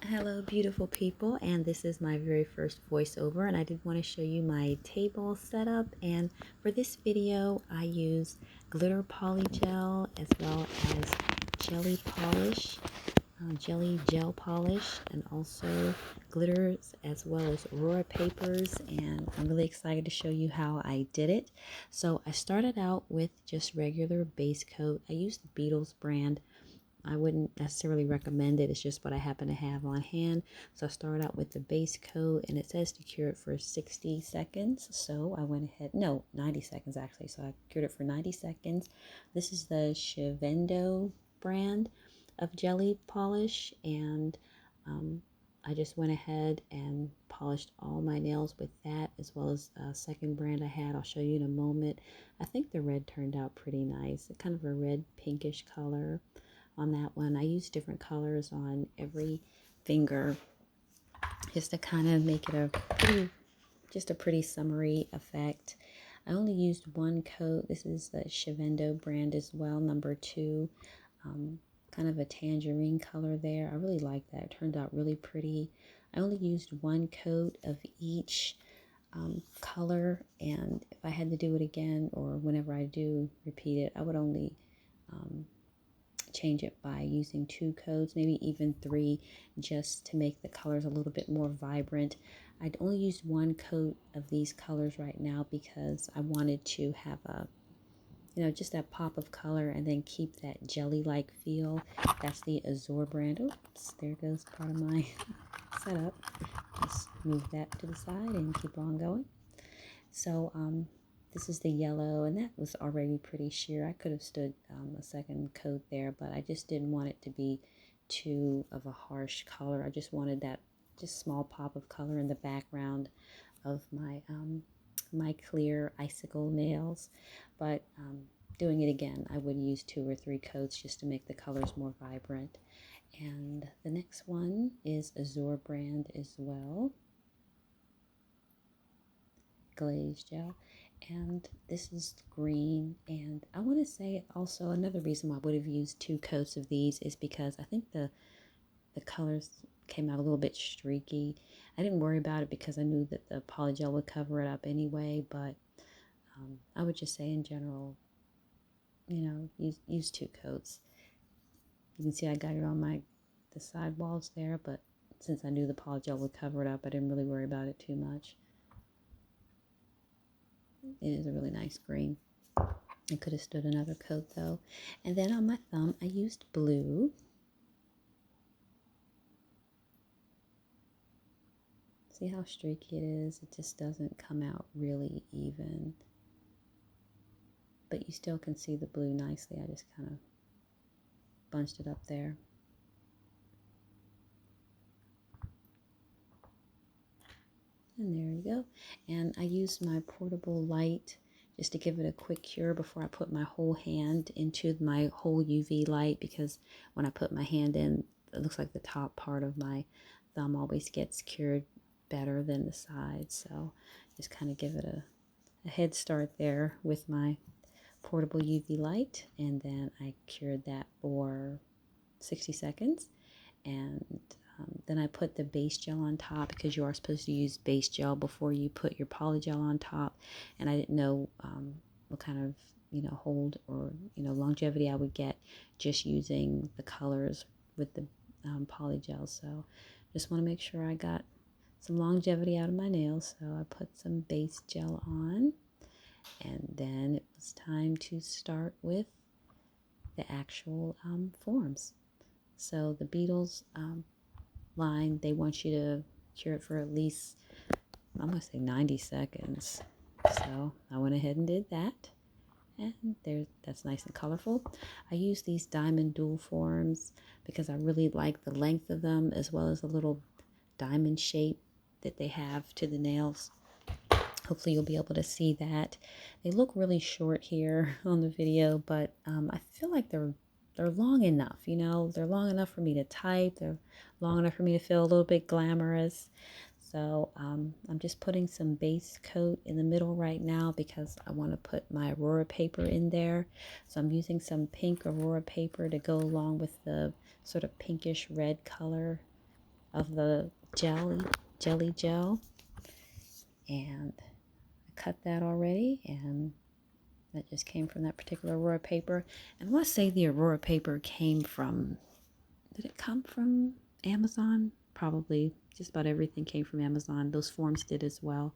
Hello beautiful people, and this is my very first voiceover, and I did want to show you my table setup. And for this video I use glitter polygel as well as jelly polish, jelly gel polish, and also glitters as well as Aurora papers. And I'm really excited to show you how I did it. So I started out with just regular base coat. I used the Beetles brand. I wouldn't necessarily recommend it. It's just what I happen to have on hand. So I start out with the base coat, and it says to cure it for 60 seconds. So I went ahead, no, 90 seconds actually. So I cured it for 90 seconds. This is the Shivendo brand of jelly polish, and I just went ahead and polished all my nails with that, as well as a second brand I had. I'll show you in a moment. I think the red turned out pretty nice. Kind of a red pinkish color on that one. I use different colors on every finger just to kind of make it a pretty summery effect. I only used one coat. This is the Shivendo brand as well, number 2. Kind of a tangerine color there. I really like that. It turned out really pretty. I only used one coat of each color, and if I had to do it again, or whenever I do repeat it, I would only change it by using 2 coats, maybe even 3, just to make the colors a little bit more vibrant. I'd only used one coat of these colors right now because I wanted to have just that pop of color and then keep that jelly-like feel. That's the Aurora brand. Oops, there goes part of my setup. Just move that to the side and keep on going. So this is the yellow, and that was already pretty sheer. I could have stood a second coat there, but I just didn't want it to be too of a harsh color. I just wanted that just small pop of color in the background of my my clear icicle nails. But doing it again, I would use 2 or 3 coats just to make the colors more vibrant. And the next one is Aurora brand as well, glaze gel, and this is green. And I want to say also another reason why I would have used 2 coats of these is because I think the colors came out a little bit streaky. I didn't worry about it because I knew that the polygel would cover it up anyway, but I would just say in general, use 2 coats. You can see I got it on the side walls there, but since I knew the polygel would cover it up, I didn't really worry about it too much. It is a really nice green. I could have stood another coat though. And then on my thumb, I used blue. See how streaky it is? It just doesn't come out really even. But you still can see the blue nicely. I just kind of bunched it up there. And there you go. And I used my portable light just to give it a quick cure before I put my whole hand into my whole UV light, because when I put my hand in, it looks like the top part of my thumb always gets cured better than the sides. So just kind of give it a head start there with my portable UV light, and then I cured that for 60 seconds. And then I put the base gel on top, because you are supposed to use base gel before you put your polygel on top. And I didn't know what kind of hold or longevity I would get just using the colors with the polygel. So just want to make sure I got some longevity out of my nails. So I put some base gel on, and then it was time to start with the actual forms. So the Beetles line, they want you to cure it for at least, I'm going to say 90 seconds. So I went ahead and did that. And that's nice and colorful. I use these diamond dual forms because I really like the length of them, as well as the little diamond shape that they have to the nails. Hopefully you'll be able to see that. They look really short here on the video, but I feel like they're long enough, they're long enough for me to type. They're long enough for me to feel a little bit glamorous. So I'm just putting some base coat in the middle right now because I want to put my Aurora paper in there. So I'm using some pink Aurora paper to go along with the sort of pinkish red color of the jelly gel, and I cut that already, and that just came from that particular Aurora paper. And I want to say the Aurora paper came from, did it come from Amazon? Probably. Just about everything came from Amazon. Those forms did as well.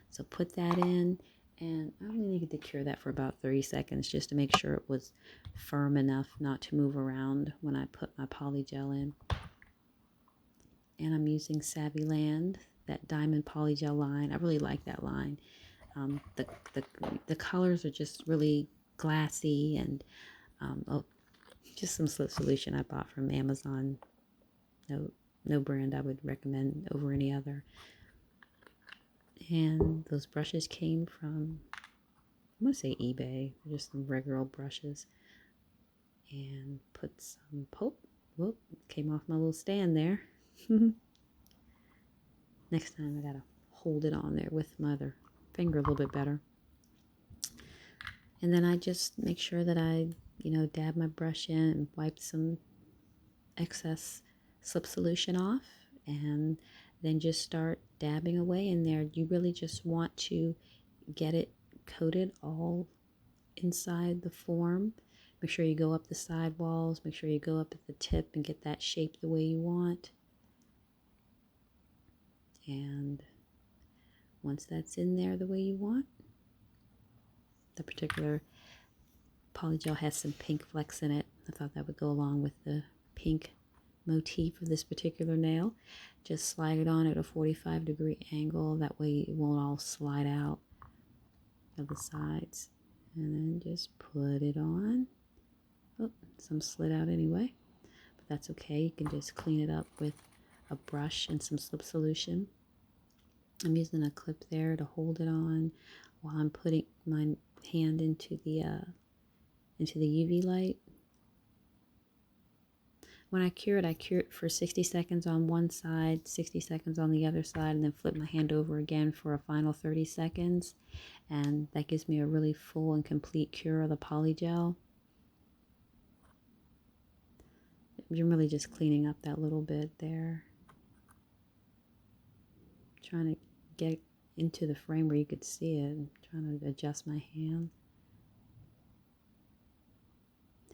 So put that in, and I only needed to cure that for about 30 seconds just to make sure it was firm enough not to move around when I put my polygel in. And I'm using Savvyland, that diamond polygel line. I really like that line. The colors are just really glassy, and oh, just some slip solution I bought from Amazon. No brand I would recommend over any other. And those brushes came from, I'm going to say eBay. They're just some regular old brushes. And put some, whoop, came off my little stand there. Next time I got to hold it on there with my other finger a little bit better. And then I just make sure that I, dab my brush in and wipe some excess slip solution off, and then just start dabbing away in there. You really just want to get it coated all inside the form. Make sure you go up the side walls, make sure you go up at the tip and get that shape the way you want. And once that's in there the way you want, the particular polygel has some pink flecks in it. I thought that would go along with the pink motif of this particular nail. Just slide it on at a 45-degree angle. That way it won't all slide out of the sides. And then just put it on. Oh, some slid out anyway, but that's okay. You can just clean it up with a brush and some slip solution. I'm using a clip there to hold it on while I'm putting my hand into the UV light. When I cure it for 60 seconds on one side, 60 seconds on the other side, and then flip my hand over again for a final 30 seconds. And that gives me a really full and complete cure of the polygel. You're really just cleaning up that little bit there. Trying to get into the frame where you could see it. I'm trying to adjust my hand.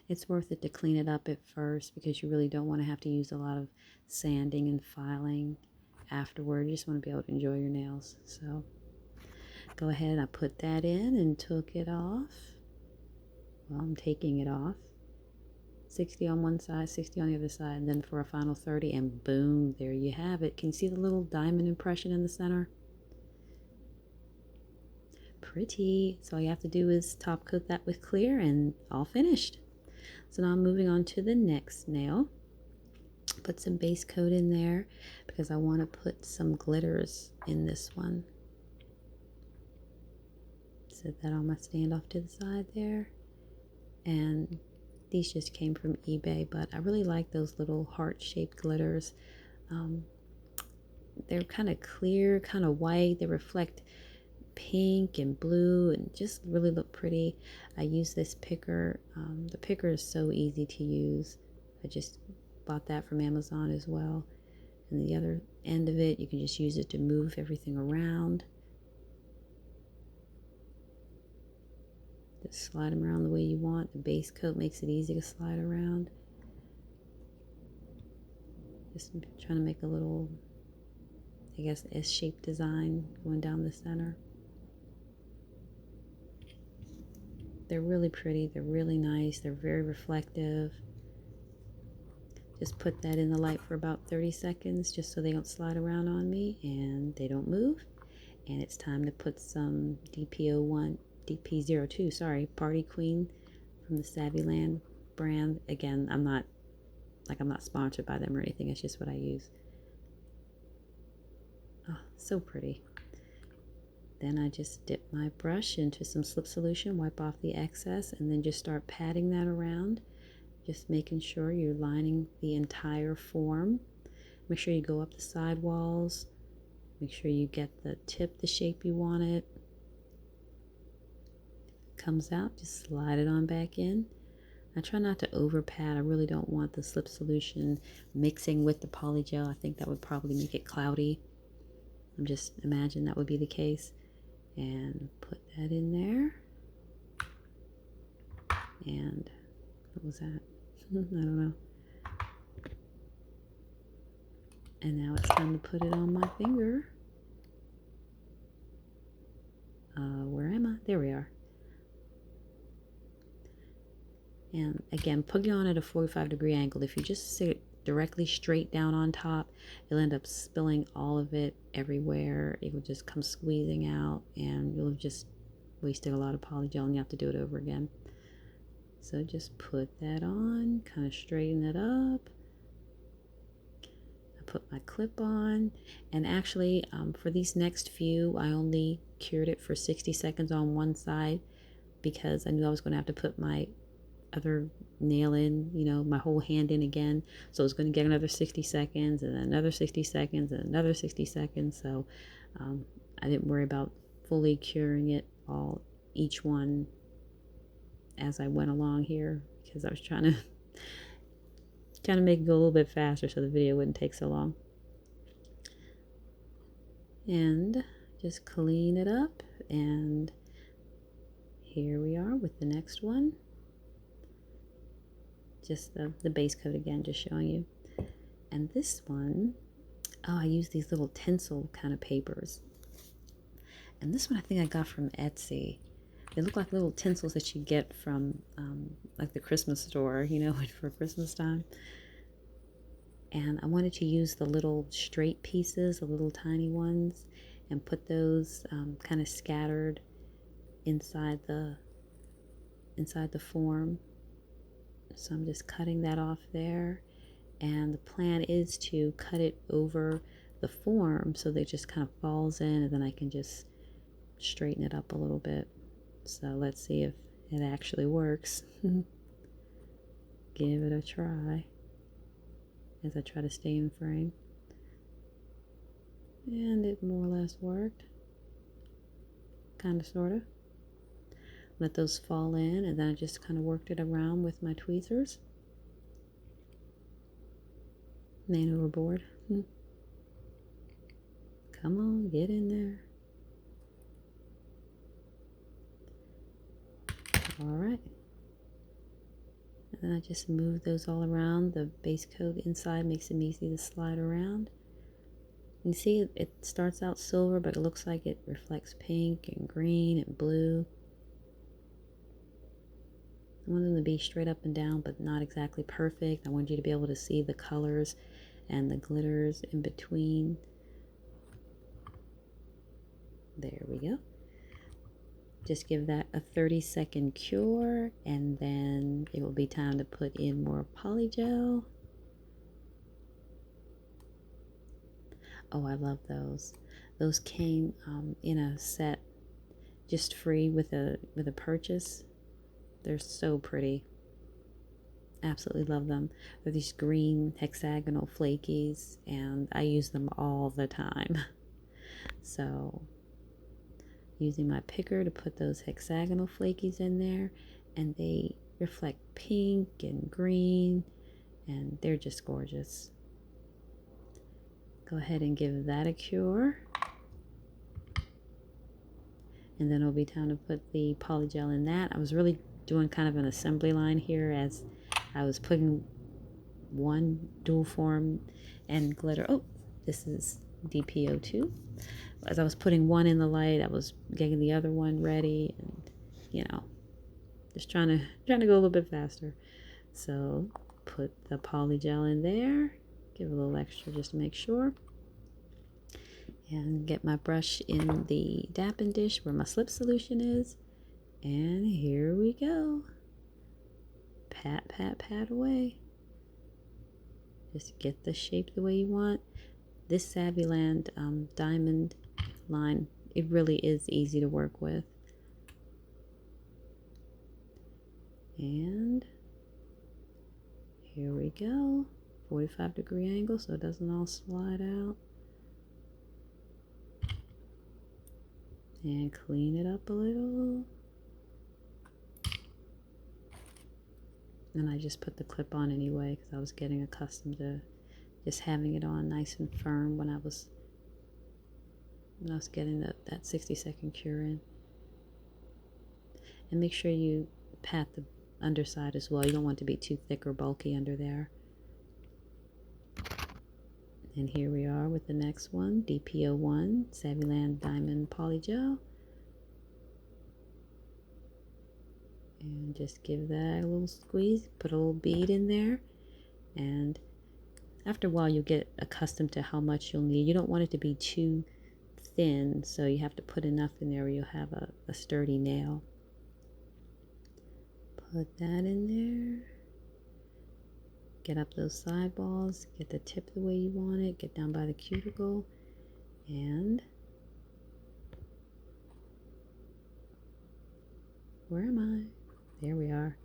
It's worth it to clean it up at first because you really don't want to have to use a lot of sanding and filing afterward. You just want to be able to enjoy your nails. So go ahead, I put that in and took it off. Well, I'm taking it off. 60 on one side, 60 on the other side, and then for a final 30, and boom, there you have it. Can you see the little diamond impression in the center? Pretty. So all you have to do is top coat that with clear and all finished. So now I'm moving on to the next nail. Put some base coat in there because I want to put some glitters in this one. Set that on my stand off to the side there. And these just came from eBay, but I really like those little heart-shaped glitters. They're kind of clear, kind of white. They reflect pink and blue and just really look pretty. I use this picker. The picker is so easy to use. I just bought that from Amazon as well. And the other end of it, you can just use it to move everything around. Just slide them around the way you want. The base coat makes it easy to slide around. Just trying to make a little, I guess, S-shaped design going down the center. They're really pretty. They're really nice. They're very reflective. Just put that in the light for about 30 seconds just so they don't slide around on me and they don't move. And it's time to put some DP02, sorry, Party Queen from the Savvyland brand. Again, I'm not sponsored by them or anything. It's just what I use. Oh, so pretty. Then I just dip my brush into some slip solution, wipe off the excess, and then just start patting that around. Just making sure you're lining the entire form. Make sure you go up the side walls. Make sure you get the tip the shape you want it. Comes out, just slide it on back in. I try not to over pat. I really don't want the slip solution mixing with the polygel. I think that would probably make it cloudy. I'm just imagine that would be the case. And put that in there. And what was that? I don't know. And now it's time to put it on my finger. Where am I? There we are. And again, putting on at a 45-degree angle. If you just sit directly straight down on top, you'll end up spilling all of it everywhere. It will just come squeezing out, and you'll have just wasted a lot of polygel, and you have to do it over again. So just put that on, kind of straighten it up. I put my clip on, and actually for these next few, I only cured it for 60 seconds on one side because I knew I was going to have to put my other nail in, you know, my whole hand in again. So I was going to get another 60 seconds and another 60 seconds and another 60 seconds. So I didn't worry about fully curing it all, each one as I went along here, because I was trying to make it go a little bit faster so the video wouldn't take so long. And just clean it up, and here we are with the next one. Just the base coat again, just showing you. And this one, oh, I use these little tinsel kind of papers. And this one I think I got from Etsy. They look like little tinsels that you get from like the Christmas store, you know, for Christmas time. And I wanted to use the little straight pieces, the little tiny ones, and put those kind of scattered inside the form. So I'm just cutting that off there. And the plan is to cut it over the form so that it just kind of falls in, and then I can just straighten it up a little bit. So let's see if it actually works. Give it a try as I try to stay in frame. And it more or less worked. Kind of, sort of. Let those fall in, and then I just kind of worked it around with my tweezers. Man overboard. Come on, get in there. All right. And then I just move those all around. The base coat inside makes them easy to slide around. You see it starts out silver, but it looks like it reflects pink and green and blue. I want them to be straight up and down, but not exactly perfect. I want you to be able to see the colors and the glitters in between. There we go. Just give that a 30-second cure, and then it will be time to put in more polygel. Oh, I love those. Those came in a set, just free with a purchase. They're so pretty. Absolutely love them. They're these green hexagonal flakies, and I use them all the time. So using my picker to put those hexagonal flakies in there, and they reflect pink and green, and they're just gorgeous. Go ahead and give that a cure. And then it'll be time to put the polygel in that. I was really doing kind of an assembly line here as I was putting one dual form and glitter. Oh, this is DPO2. As I was putting one in the light, I was getting the other one ready, and you know, just trying to go a little bit faster. So put the polygel in there, give a little extra just to make sure, and get my brush in the dapping dish where my slip solution is, and here we go. Pat, pat, pat away. Just get the shape the way you want. This Savvyland diamond line, it really is easy to work with. And here we go. 45-degree angle so it doesn't all slide out. And clean it up a little. And I just put the clip on anyway because I was getting accustomed to just having it on nice and firm when I was getting that 60-second cure in. And make sure you pat the underside as well. You don't want it to be too thick or bulky under there. And here we are with the next one, DPO1 Saviland Diamond Polygel. And just give that a little squeeze, put a little bead in there, and after a while you'll get accustomed to how much you'll need. You don't want it to be too thin, so you have to put enough in there where you'll have a sturdy nail. Put that in there. Get up those side balls, get the tip the way you want it, get down by the cuticle, and where am I? There we are.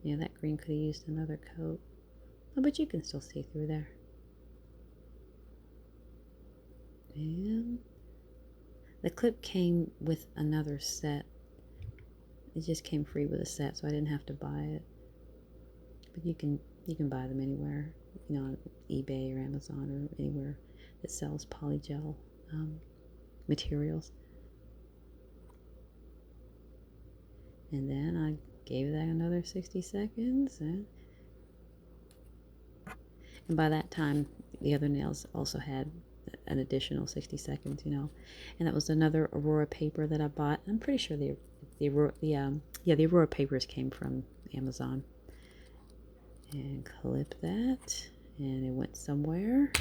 Yeah, that green could have used another coat. Oh, but you can still see through there. And the clip came with another set. It just came free with a set, so I didn't have to buy it. But you can buy them anywhere, you know, on eBay or Amazon or anywhere that sells polygel materials. And then I gave that another 60 seconds, and by that time the other nails also had an additional 60 seconds, you know. And that was another Aurora paper that I bought. I'm pretty sure the Aurora papers came from Amazon. And clip that, and it went somewhere.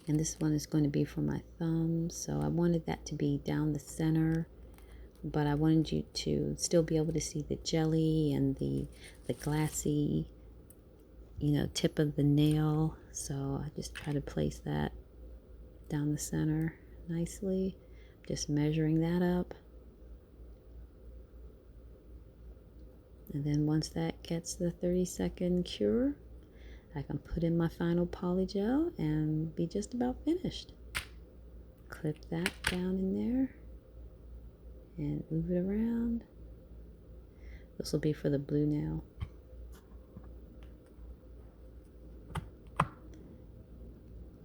And this one is going to be for my thumb, so I wanted that to be down the center, but I wanted you to still be able to see the jelly and the glassy, you know, tip of the nail. So I just try to place that down the center nicely. Just measuring that up. And then once that gets the 30-second cure, I can put in my final polygel and be just about finished. Clip that down in there and move it around. This will be for the blue nail.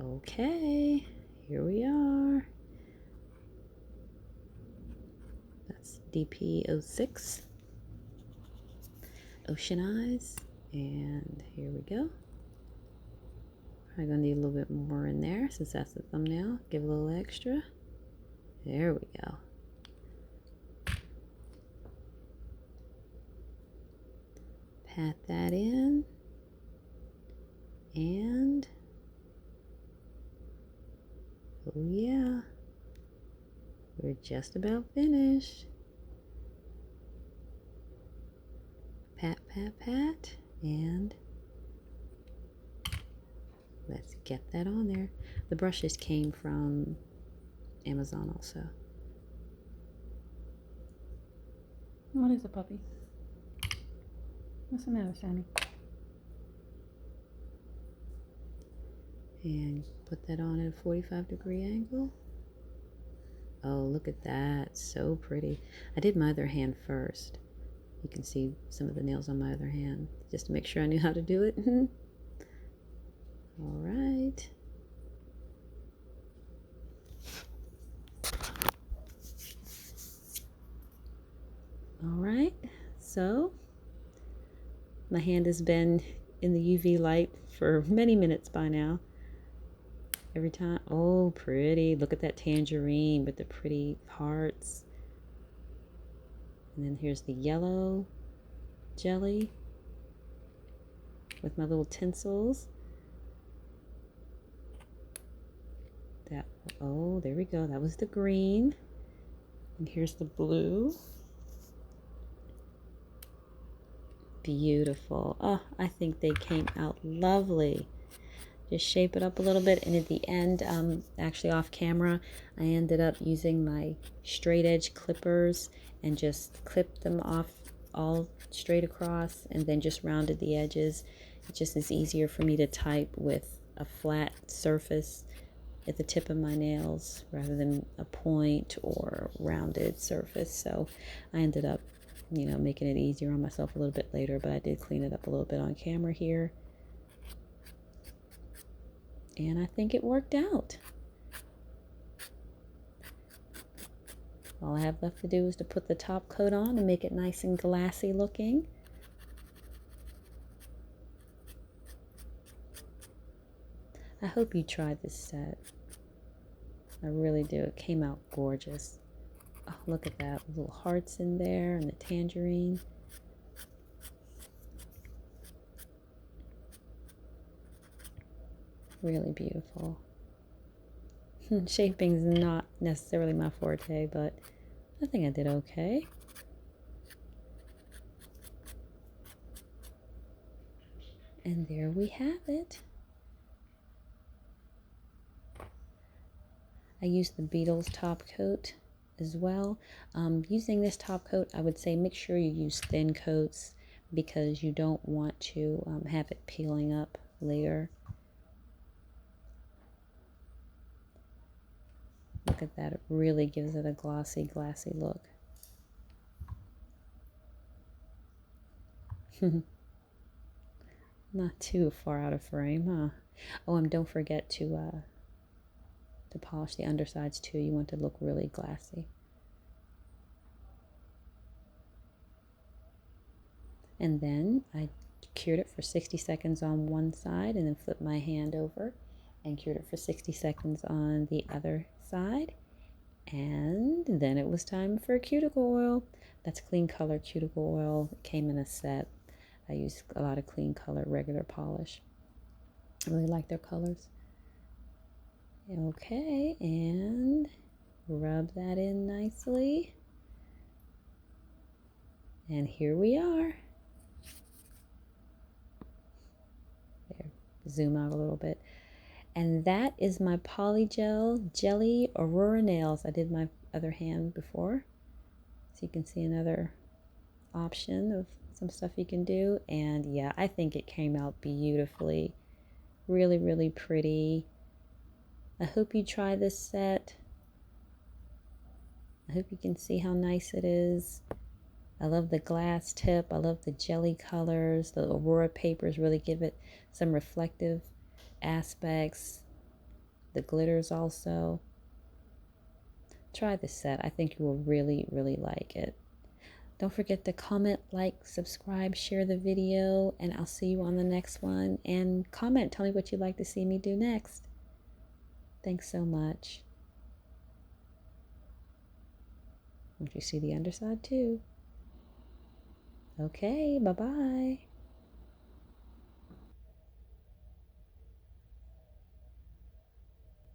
Okay, here we are. That's DP06. Ocean Eyes, and here we go. I'm gonna need a little bit more in there since that's the thumbnail. Give a little extra. There we go. Pat that in, and oh yeah, we're just about finished. Pat, pat, pat, and let's get that on there. The brushes came from Amazon also. What is it, puppy? What's the matter, Sammy? And put that on at a 45-degree angle. Oh, look at that. So pretty. I did my other hand first. You can see some of the nails on my other hand, just to make sure I knew how to do it. All right. All right, so my hand has been in the UV light for many minutes by now. Every time, oh, pretty. Look at that tangerine with the pretty hearts. And then here's the yellow jelly with my little tinsels. That, oh, there we go. That was the green. And here's the blue. Beautiful. Oh, I think they came out lovely. Just shape it up a little bit, and at the end, actually off camera, I ended up using my straight edge clippers and just clipped them off all straight across, and then just rounded the edges. It just is easier for me to type with a flat surface at the tip of my nails rather than a point or rounded surface. So I ended up, making it easier on myself a little bit later, but I did clean it up a little bit on camera here. And I think it worked out. All I have left to do is to put the top coat on and make it nice and glassy looking. I hope you try this set. I really do. It came out gorgeous. Oh, look at that. Little hearts in there and the tangerine. Really beautiful. Shaping's not necessarily my forte, but I think I did okay. And there we have it. I used the Beetles top coat as well. Using this top coat, I would say make sure you use thin coats because you don't want to have it peeling up later. Look at that. It really gives it a glossy, glassy look. Not too far out of frame, huh? Oh, and don't forget to polish the undersides too. You want to look really glassy. And then I cured it for 60 seconds on one side and then flipped my hand over and cured it for 60 seconds on the other side. And then it was time for cuticle oil. That's Clean Color cuticle oil. It came in a set. I use a lot of Clean Color regular polish. I really like their colors. Okay, and rub that in nicely. And here we are. There, zoom out a little bit. And that is my Polygel Jelly Aurora nails. I did my other hand before. So you can see another option of some stuff you can do. And yeah, I think it came out beautifully. Really, really pretty. I hope you try this set. I hope you can see how nice it is. I love the glass tip. I love the jelly colors. The Aurora papers really give it some reflective aspects. The glitters also. Try this set. I think you will really, really like it. Don't forget to comment, like, subscribe, share the video, and I'll see you on the next one. And comment, tell me what you'd like to see me do next. Thanks so much. Want you to see the underside too. Okay, bye-bye.